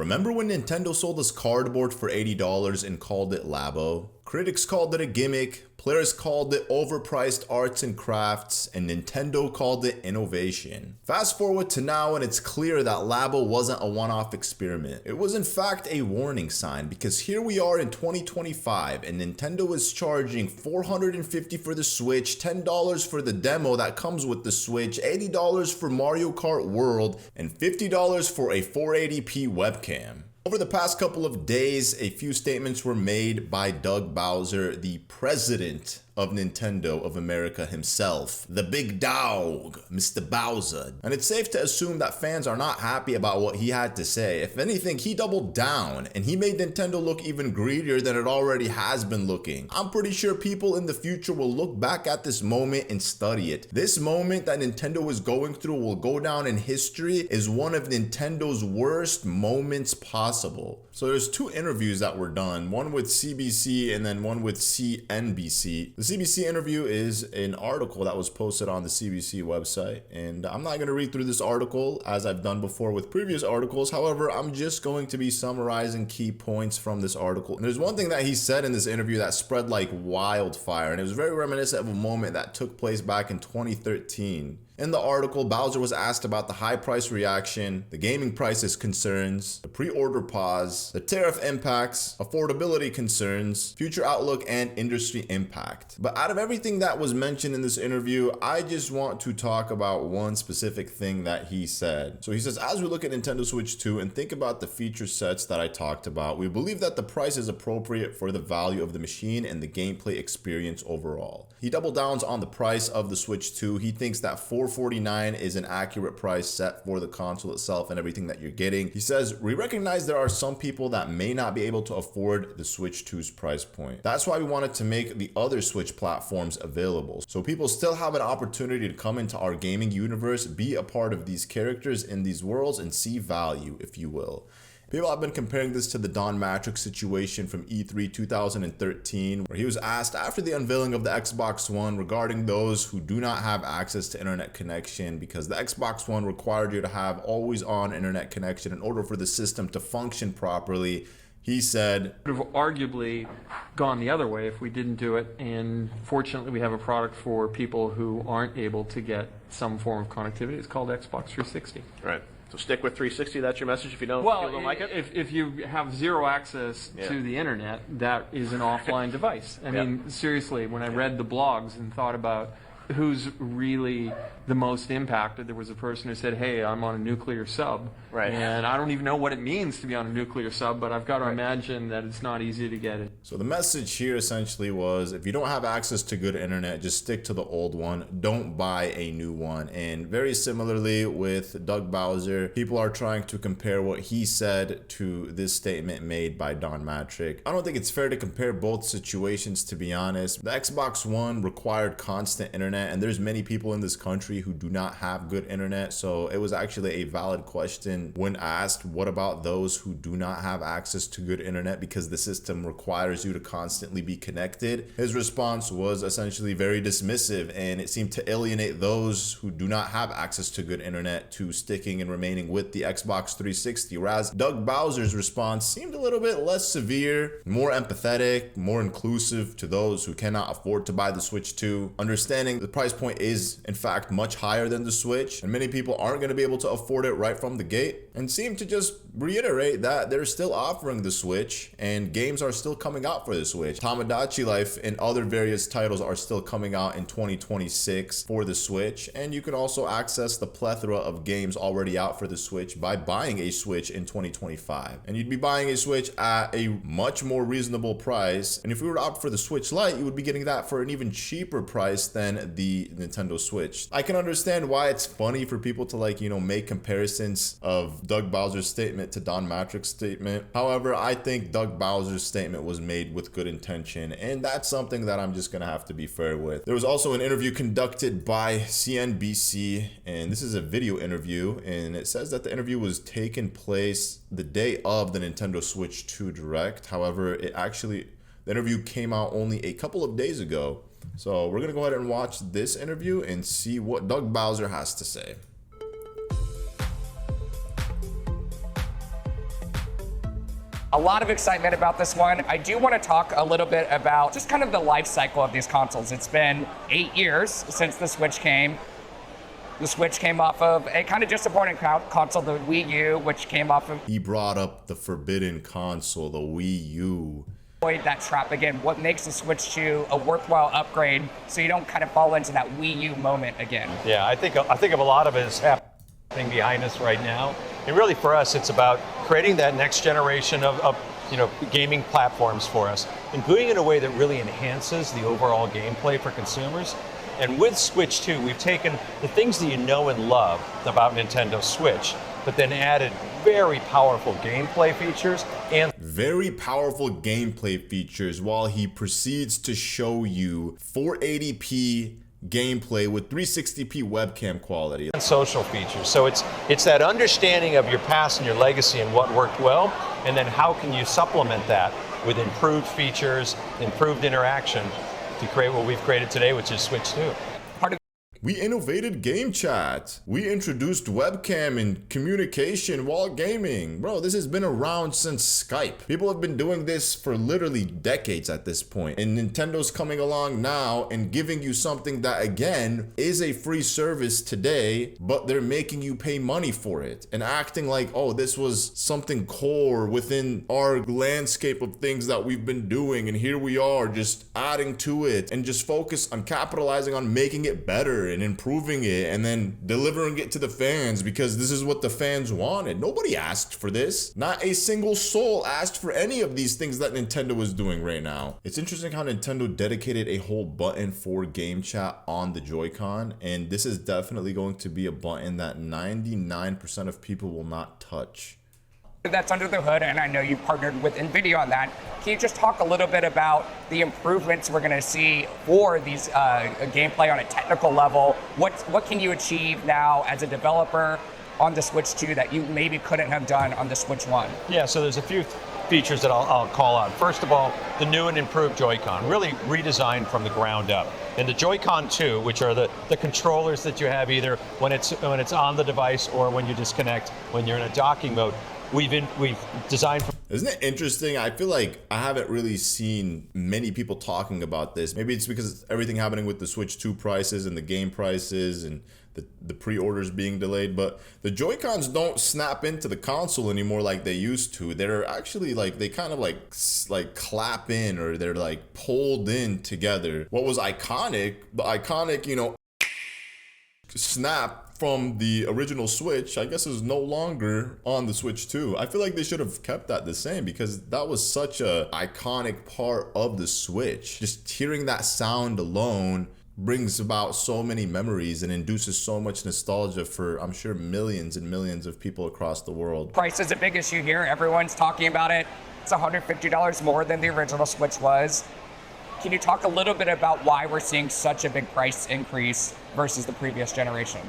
Remember when Nintendo sold us cardboard for $80 and called it Labo? Critics called it a gimmick, players called it overpriced arts and crafts, and Nintendo called it innovation. Fast forward to now and it's clear that Labo wasn't a one-off experiment. It was in fact a warning sign, because here we are in 2025 and Nintendo is charging $450 for the Switch, $10 for the demo that comes with the Switch, $80 for Mario Kart World, and $50 for a 480p webcam. Over the past couple of days, a few statements were made by Doug Bowser, the president of Nintendo of America himself, the big dog, Mr. Bowser. And it's safe to assume that fans are not happy about what he had to say. If anything, he doubled down and he made Nintendo look even greedier than it already has been looking. I'm pretty sure people in the future will look back at this moment and study it. This moment that Nintendo is going through will go down in history as one of Nintendo's worst moments possible. So there's two interviews that were done, one with CBC and then one with CNBC. The CBC interview is an article that was posted on the CBC website, and I'm not going to read through this article as I've done before with previous articles. However, I'm just going to be summarizing key points from this article. And there's one thing that he said in this interview that spread like wildfire, and it was very reminiscent of a moment that took place back in 2013. In the article, Bowser was asked about the high price reaction, the gaming prices concerns, the pre-order pause, the tariff impacts, affordability concerns, future outlook, and industry impact. But out of everything that was mentioned in this interview, I just want to talk about one specific thing that he said. So he says, as we look at Nintendo Switch 2 and think about the feature sets that I talked about, we believe that the price is appropriate for the value of the machine and the gameplay experience overall. He double downs on the price of the Switch 2. He thinks that $449 is an accurate price set for the console itself and everything that you're getting. He says, we recognize there are some people that may not be able to afford the Switch 2's price point. That's why we wanted to make the other Switch platforms available, so people still have an opportunity to come into our gaming universe, be a part of these characters in these worlds, and see value, if you will. People have been comparing this to the Don Matrix situation from E3 2013, where he was asked after the unveiling of the Xbox One regarding those who do not have access to internet connection, because the Xbox One required you to have always on internet connection in order for the system to function properly. He said, would have arguably gone the other way if we didn't do it, and fortunately we have a product for people who aren't able to get some form of connectivity. It's called Xbox 360. Right. So stick with 360. That's your message if you don't, like it? If you have zero access to the internet, that is an offline device. I mean, seriously, when I read the blogs and thought about who's really the most impacted, there was a person who said, hey, I'm on a nuclear sub. Right. And I don't even know what it means to be on a nuclear sub, but I've got to imagine that it's not easy to get it. So the message here essentially was, if you don't have access to good internet, just stick to the old one. Don't buy a new one. And very similarly with Doug Bowser, people are trying to compare what he said to this statement made by Don Matrix. I don't think it's fair to compare both situations, to be honest. The Xbox One required constant internet, and there's many people in this country who do not have good internet. So it was actually a valid question when asked, what about those who do not have access to good internet because the system requires you to constantly be connected? His response was essentially very dismissive, and it seemed to alienate those who do not have access to good internet to sticking and remaining with the Xbox 360. Whereas Doug Bowser's response seemed a little bit less severe, more empathetic, more inclusive to those who cannot afford to buy the Switch 2, understanding the price point is in fact much higher than the Switch, and many people aren't going to be able to afford it right from the gate, and seem to just reiterate that they're still offering the Switch and games are still coming out for the Switch. Tamagotchi Life and other various titles are still coming out in 2026 for the Switch, and you can also access the plethora of games already out for the Switch by buying a Switch in 2025. And you'd be buying a Switch at a much more reasonable price, and if you were to opt for the Switch Lite, you would be getting that for an even cheaper price than the Nintendo Switch. I can understand why it's funny for people to make comparisons of Doug Bowser's statement to Don Matrix's statement. However, I think Doug Bowser's statement was made with good intention, and that's something that I'm just gonna have to be fair with. There was also an interview conducted by CNBC, and this is a video interview, and it says that the interview was taking place the day of the Nintendo Switch 2 Direct. However, the interview came out only a couple of days ago. So we're gonna go ahead and watch this interview and see what Doug Bowser has to say. A lot of excitement about this one. I do want to talk a little bit about just kind of the life cycle of these consoles. It's been 8 years since the Switch came. The Switch came off of a kind of disappointing console, the Wii U, which came off of... He brought up the forbidden console, the Wii U. Avoid that trap again. What makes the Switch 2 a worthwhile upgrade so you don't kind of fall into that Wii U moment again? Yeah, I think of a lot of it is happening behind us right now. And really for us, it's about creating that next generation of gaming platforms for us and doing it in a way that really enhances the overall gameplay for consumers. And with Switch 2, we've taken the things that you know and love about Nintendo Switch, but then added very powerful gameplay features and very powerful gameplay features while he proceeds to show you 480p gameplay with 360p webcam quality and social features. So it's that understanding of your past and your legacy and what worked well, and then how can you supplement that with improved features, improved interaction to create what we've created today, which is Switch 2. We innovated game chat. We introduced webcam and communication while gaming. Bro, this has been around since Skype. People have been doing this for literally decades at this point. And Nintendo's coming along now and giving you something that, again, is a free service today, but they're making you pay money for it and acting like, oh, this was something core within our landscape of things that we've been doing. And here we are just adding to it and just focus on capitalizing on making it better and improving it and then delivering it to the fans because this is what the fans wanted. Nobody asked for this. Not a single soul asked for any of these things that Nintendo is doing right now. It's interesting how Nintendo dedicated a whole button for game chat on the Joy-Con, and this is definitely going to be a button that 99% of people will not touch. That's under the hood, and I know you partnered with NVIDIA on that. Can you just talk a little bit about the improvements we're going to see for these gameplay on a technical level? What can you achieve now as a developer on the Switch 2 that you maybe couldn't have done on the Switch 1? Yeah, so there's a few features that I'll call out. First of all, the new and improved Joy-Con, really redesigned from the ground up. And the Joy-Con 2, which are the controllers that you have either when it's on the device or when you disconnect, when you're in a docking mode, we've designed. Isn't it interesting? I feel like I haven't really seen many people talking about this. Maybe it's because everything happening with the Switch 2 prices and the game prices and the pre-orders being delayed, but the Joy-Cons don't snap into the console anymore like they used to. They're actually like, they kind of like clap in, or they're like pulled in together. What was iconic, the iconic, snap from the original Switch, I guess, is no longer on the Switch 2. I feel like they should have kept that the same because that was such a iconic part of the Switch. Just hearing that sound alone brings about so many memories and induces so much nostalgia for, I'm sure, millions and millions of people across the world. Price is a big issue here. Everyone's talking about it. It's $150 more than the original Switch was. Can you talk a little bit about why we're seeing such a big price increase versus the previous generation?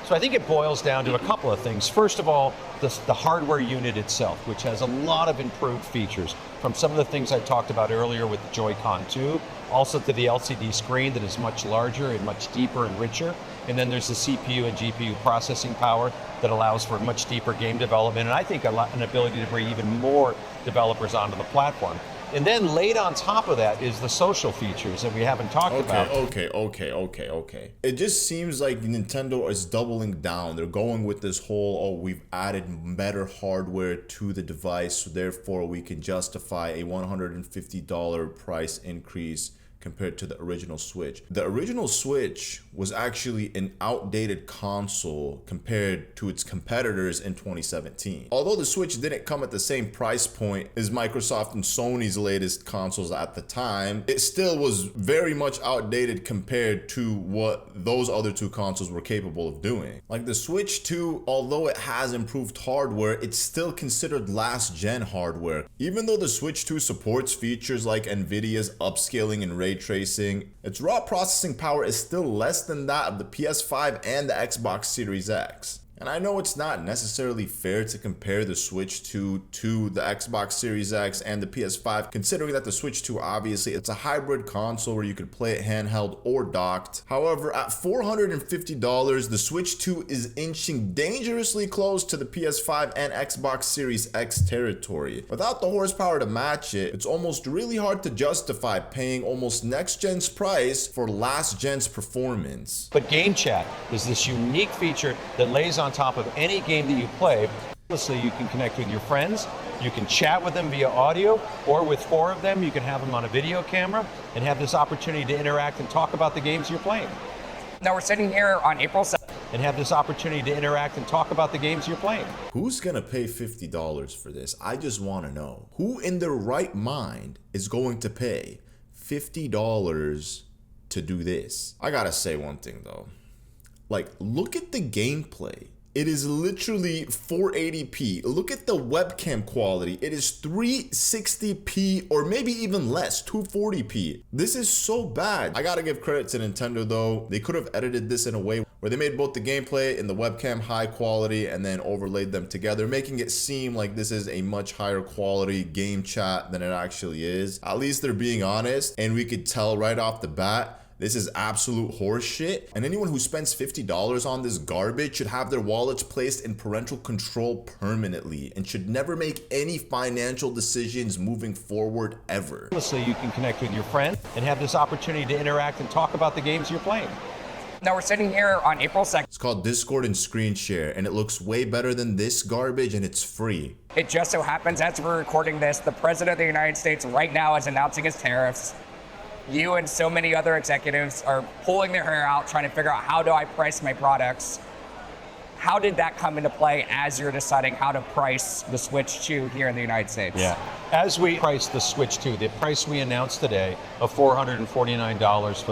So I think it boils down to a couple of things. First of all, the hardware unit itself, which has a lot of improved features, from some of the things I talked about earlier with the Joy-Con 2, also to the LCD screen that is much larger and much deeper and richer. And then there's the CPU and GPU processing power that allows for much deeper game development, and I think an ability to bring even more developers onto the platform. And then laid on top of that is the social features that we haven't talked about. Okay. It just seems like Nintendo is doubling down. They're going with this whole, oh, we've added better hardware to the device, so therefore we can justify a $150 price increase compared to the original Switch. The original Switch was actually an outdated console compared to its competitors in 2017. Although the Switch didn't come at the same price point as Microsoft and Sony's latest consoles at the time, it still was very much outdated compared to what those other two consoles were capable of doing. Like the Switch 2, although it has improved hardware, it's still considered last gen hardware. Even though the Switch 2 supports features like NVIDIA's upscaling and ray tracing, its raw processing power is still less than that of the PS5 and the Xbox Series X. And I know it's not necessarily fair to compare the Switch 2 to the Xbox Series X and the PS5, considering that the Switch 2, obviously, it's a hybrid console where you could play it handheld or docked. However, at $450, the Switch 2 is inching dangerously close to the PS5 and Xbox Series X territory. Without the horsepower to match it, it's almost really hard to justify paying almost next-gen's price for last-gen's performance. But Game Chat is this unique feature that lays on top of any game that you play. Obviously, you can connect with your friends, you can chat with them via audio, or with 4 of them, you can have them on a video camera and have this opportunity to interact and talk about the games you're playing. Now we're sitting here on April 7th. And have this opportunity to interact and talk about the games you're playing. Who's gonna pay $50 for this? I just wanna know. Who in their right mind is going to pay $50 to do this? I gotta say one thing though. Like, look at the gameplay. It is literally 480p. Look at the webcam quality. It is 360p or maybe even less, 240p. This is so bad. I gotta give credit to Nintendo though. They could have edited this in a way where they made both the gameplay and the webcam high quality and then overlaid them together, making it seem like this is a much higher quality game chat than it actually is. At least they're being honest, and we could tell right off the bat this is absolute horseshit, and anyone who spends $50 on this garbage should have their wallets placed in parental control permanently and should never make any financial decisions moving forward ever. Obviously, you can connect with your friend and have this opportunity to interact and talk about the games you're playing. Now we're sitting here on April 2nd. It's called Discord and Screen Share, and it looks way better than this garbage, and it's free. It just so happens, as we're recording this, the President of the United States right now is announcing his tariffs. You and so many other executives are pulling their hair out, trying to figure out, how do I price my products? How did that come into play as you're deciding how to price the Switch 2 here in the United States? Yeah. As we price the Switch 2, the price we announced today of $449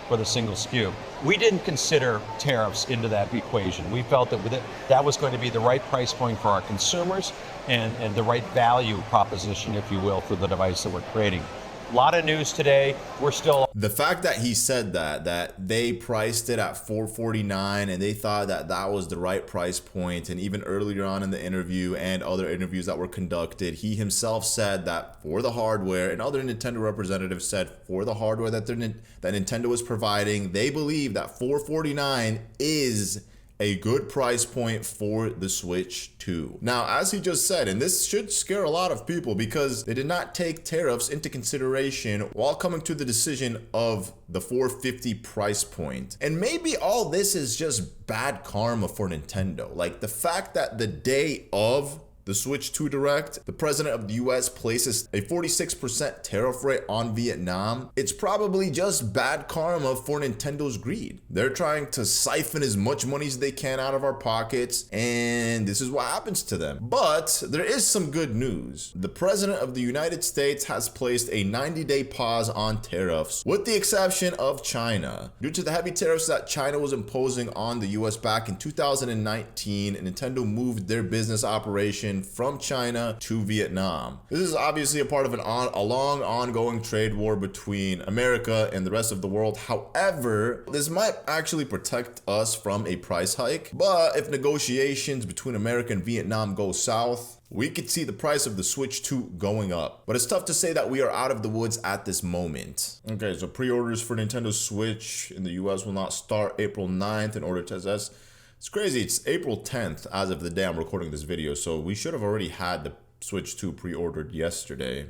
for the single SKU, we didn't consider tariffs into that equation. We felt that that was going to be the right price point for our consumers and the right value proposition, if you will, for the device that we're creating. A lot of news today. We're still... The fact that he said that they priced it at $449 and they thought that that was the right price point, and even earlier on in the interview and other interviews that were conducted, he himself said that for the hardware, and other Nintendo representatives said for the hardware that Nintendo is providing, they believe that $449 is a good price point for the Switch 2. Now, as he just said, and this should scare a lot of people because they did not take tariffs into consideration while coming to the decision of the $450 price point. And maybe all this is just bad karma for Nintendo. Like the fact that the day of the Switch 2 Direct, the president of the US places a 46% tariff rate on Vietnam. It's probably just bad karma for Nintendo's greed. They're trying to siphon as much money as they can out of our pockets, and this is what happens to them. But there is some good news. The president of the United States has placed a 90-day pause on tariffs, with the exception of China. Due to the heavy tariffs that China was imposing on the US back in 2019, Nintendo moved their business operation from China to Vietnam. This is obviously a part of a long ongoing trade war between America and the rest of the world. However, this might actually protect us from a price hike. But if negotiations between America and Vietnam go south, we could see the price of the Switch 2 going up. But it's tough to say that we are out of the woods at this moment. Okay, so pre-orders for Nintendo Switch in the US will not start April 9th in order to assess. It's crazy, it's April 10th as of the day I'm recording this video, so we should have already had the Switch 2 pre-ordered yesterday.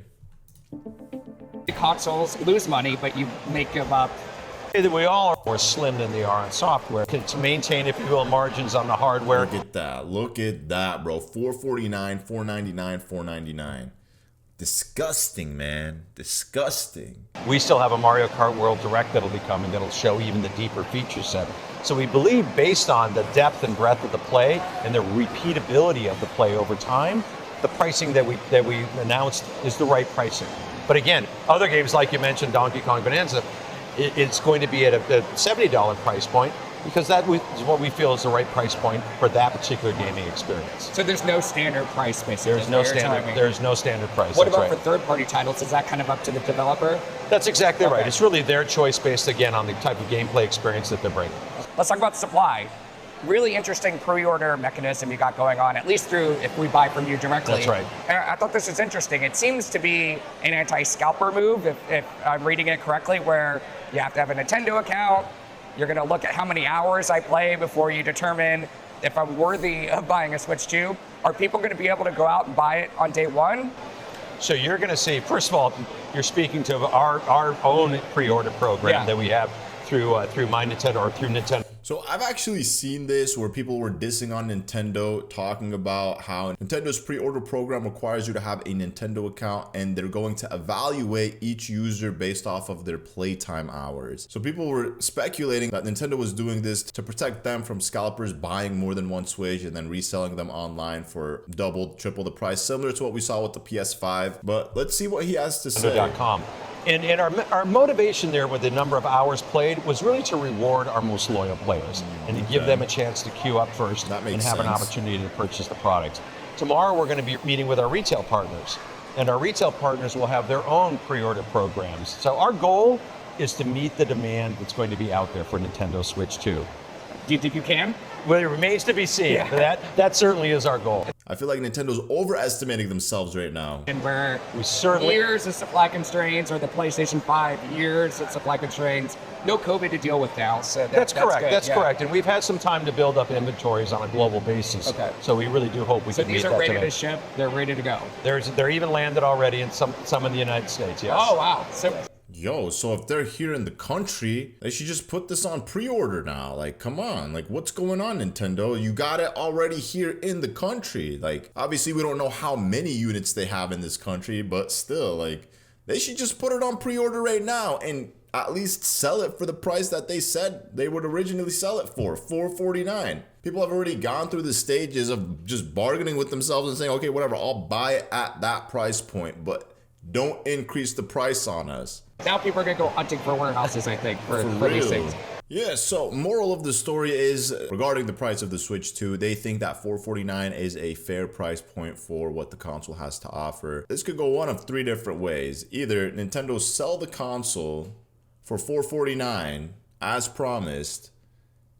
Consoles lose money, but you make them up. We all are more slim than they are on software to maintain, if you will, margins on the hardware. Look at that, bro. $449, $499, $499. Disgusting, man. Disgusting. We still have a Mario Kart World Direct that'll be coming that'll show even the deeper feature set. So we believe, based on the depth and breadth of the play and the repeatability of the play over time, the pricing that we announced is the right pricing. But again, other games like you mentioned, Donkey Kong Bonanza, it's going to be at a $70 price point, because that is what we feel is the right price point for that particular gaming experience. So there's no standard price, basically. There's no standard price. What about for third-party titles? Is that kind of up to the developer? That's exactly right. It's really their choice based, again, on the type of gameplay experience that they're bringing. Let's talk about supply. really interesting pre-order mechanism you got going on, at least through if we buy from you directly. That's right. And I thought this was interesting. It seems to be an anti-scalper move, if I'm reading it correctly, where you have to have a Nintendo account. You're going to look at how many hours I play before you determine if I'm worthy of buying a Switch 2. Are people going to be able to go out and buy it on day one? So you're going to see, first of all, you're speaking to our own pre-order program that we have through My Nintendo or through Nintendo. So I've actually seen this where people were dissing on Nintendo, talking about how Nintendo's pre-order program requires you to have a Nintendo account and they're going to evaluate each user based off of their playtime hours. So people were speculating that Nintendo was doing this to protect them from scalpers buying more than one Switch and then reselling them online for double, triple the price, similar to what we saw with the PS5. But let's see what he has to say. Nintendo.com. And our motivation there with the number of hours played was really to reward our most loyal players and to give them a chance to queue up first and have an opportunity to purchase the product. Tomorrow we're going to be meeting with our retail partners, and our retail partners will have their own pre-order programs. So our goal is to meet the demand that's going to be out there for Nintendo Switch 2. Do you think you can? Well, it remains to be seen, but that certainly is our goal. I feel like Nintendo's overestimating themselves right now. And where we certainly years of supply constraints, or the PlayStation 5 years of supply constraints, no COVID to deal with now. So that's correct. Good. That's correct. And we've had some time to build up inventories on a global basis. Okay. So we really do hope we can meet that. So these are ready today. to ship. They're ready to go. They're even landed already in some in the United States. Yes. Oh wow. So. Yo, so if they're here in the country, they should just put this on pre-order now. Like, come on. Like, what's going on, Nintendo? You got it already here in the country. Like, obviously, we don't know how many units they have in this country, but still, like, they should just put it on pre-order right now and at least sell it for the price that they said they would originally sell it for, $449. People have already gone through the stages of just bargaining with themselves and saying, okay, whatever, I'll buy it at that price point, but don't increase the price on us. Now people are going to go hunting for warehouses, I think, for these things. Yeah, so moral of the story is, regarding the price of the Switch 2, they think that $449 is a fair price point for what the console has to offer. This could go one of three different ways. Either Nintendo sell the console for $449 as promised,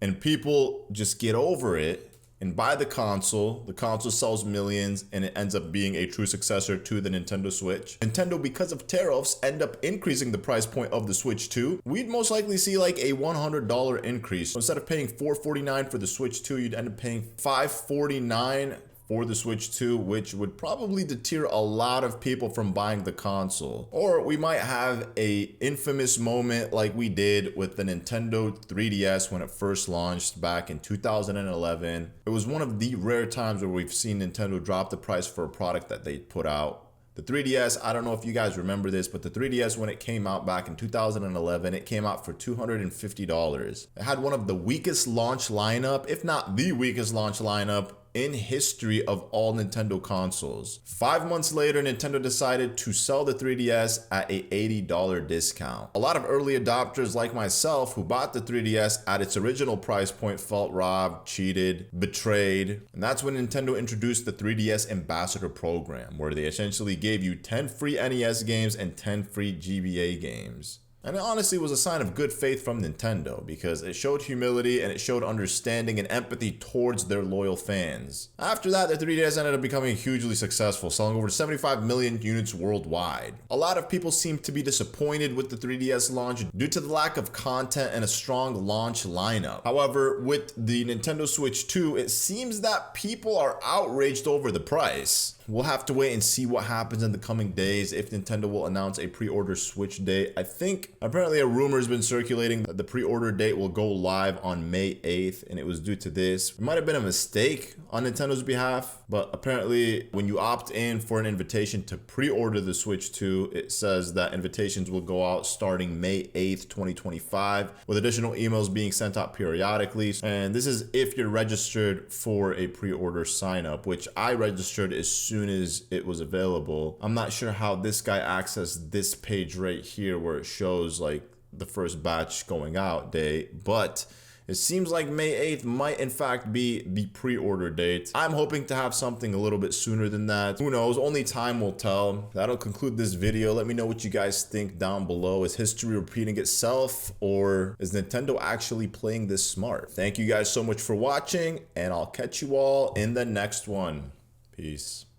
and people just get over it and buy the console sells millions, and it ends up being a true successor to the Nintendo Switch. Nintendo, because of tariffs, end up increasing the price point of the Switch 2. We'd most likely see like a $100 increase. So instead of paying $449 for the Switch 2, you'd end up paying $549 for the Switch 2, which would probably deter a lot of people from buying the console. Or we might have a infamous moment like we did with the Nintendo 3DS when it first launched back in 2011. It was one of the rare times where we've seen Nintendo drop the price for a product that they put out. The 3DS, I don't know if you guys remember this, but the 3DS, when it came out back in 2011, it came out for $250. It had one of the weakest launch lineup, if not the weakest launch lineup in history of all Nintendo consoles. 5 months later, Nintendo decided to sell the 3DS at a $80 discount. A lot of early adopters like myself who bought the 3DS at its original price point felt robbed, cheated, betrayed. And that's when Nintendo introduced the 3DS Ambassador program, where they essentially gave you 10 free NES games and 10 free GBA games. And it honestly was a sign of good faith from Nintendo, because it showed humility and it showed understanding and empathy towards their loyal fans. After that, the 3DS ended up becoming hugely successful, selling over 75 million units worldwide. A lot of people seem to be disappointed with the 3DS launch due to the lack of content and a strong launch lineup. However, with the Nintendo Switch 2, it seems that people are outraged over the price. We'll have to wait and see what happens in the coming days if Nintendo will announce a pre-order Switch date. I think apparently a rumor has been circulating that the pre-order date will go live on May 8th, and it was due to this. It might have been a mistake on Nintendo's behalf, but apparently when you opt in for an invitation to pre-order the Switch 2, it says that invitations will go out starting May 8th, 2025, with additional emails being sent out periodically. And this is if you're registered for a pre-order sign up, which I registered as soon as it was available. I'm not sure how this guy accessed this page right here where it shows like the first batch going out date, but It seems like May 8th might in fact be the pre-order date. I'm hoping to have something a little bit sooner than that. Who knows? Only time will tell. That'll conclude this video. Let me know what you guys think down below. Is history repeating itself, or is Nintendo actually playing this smart? Thank you guys so much for watching, and I'll catch you all in the next one. Peace.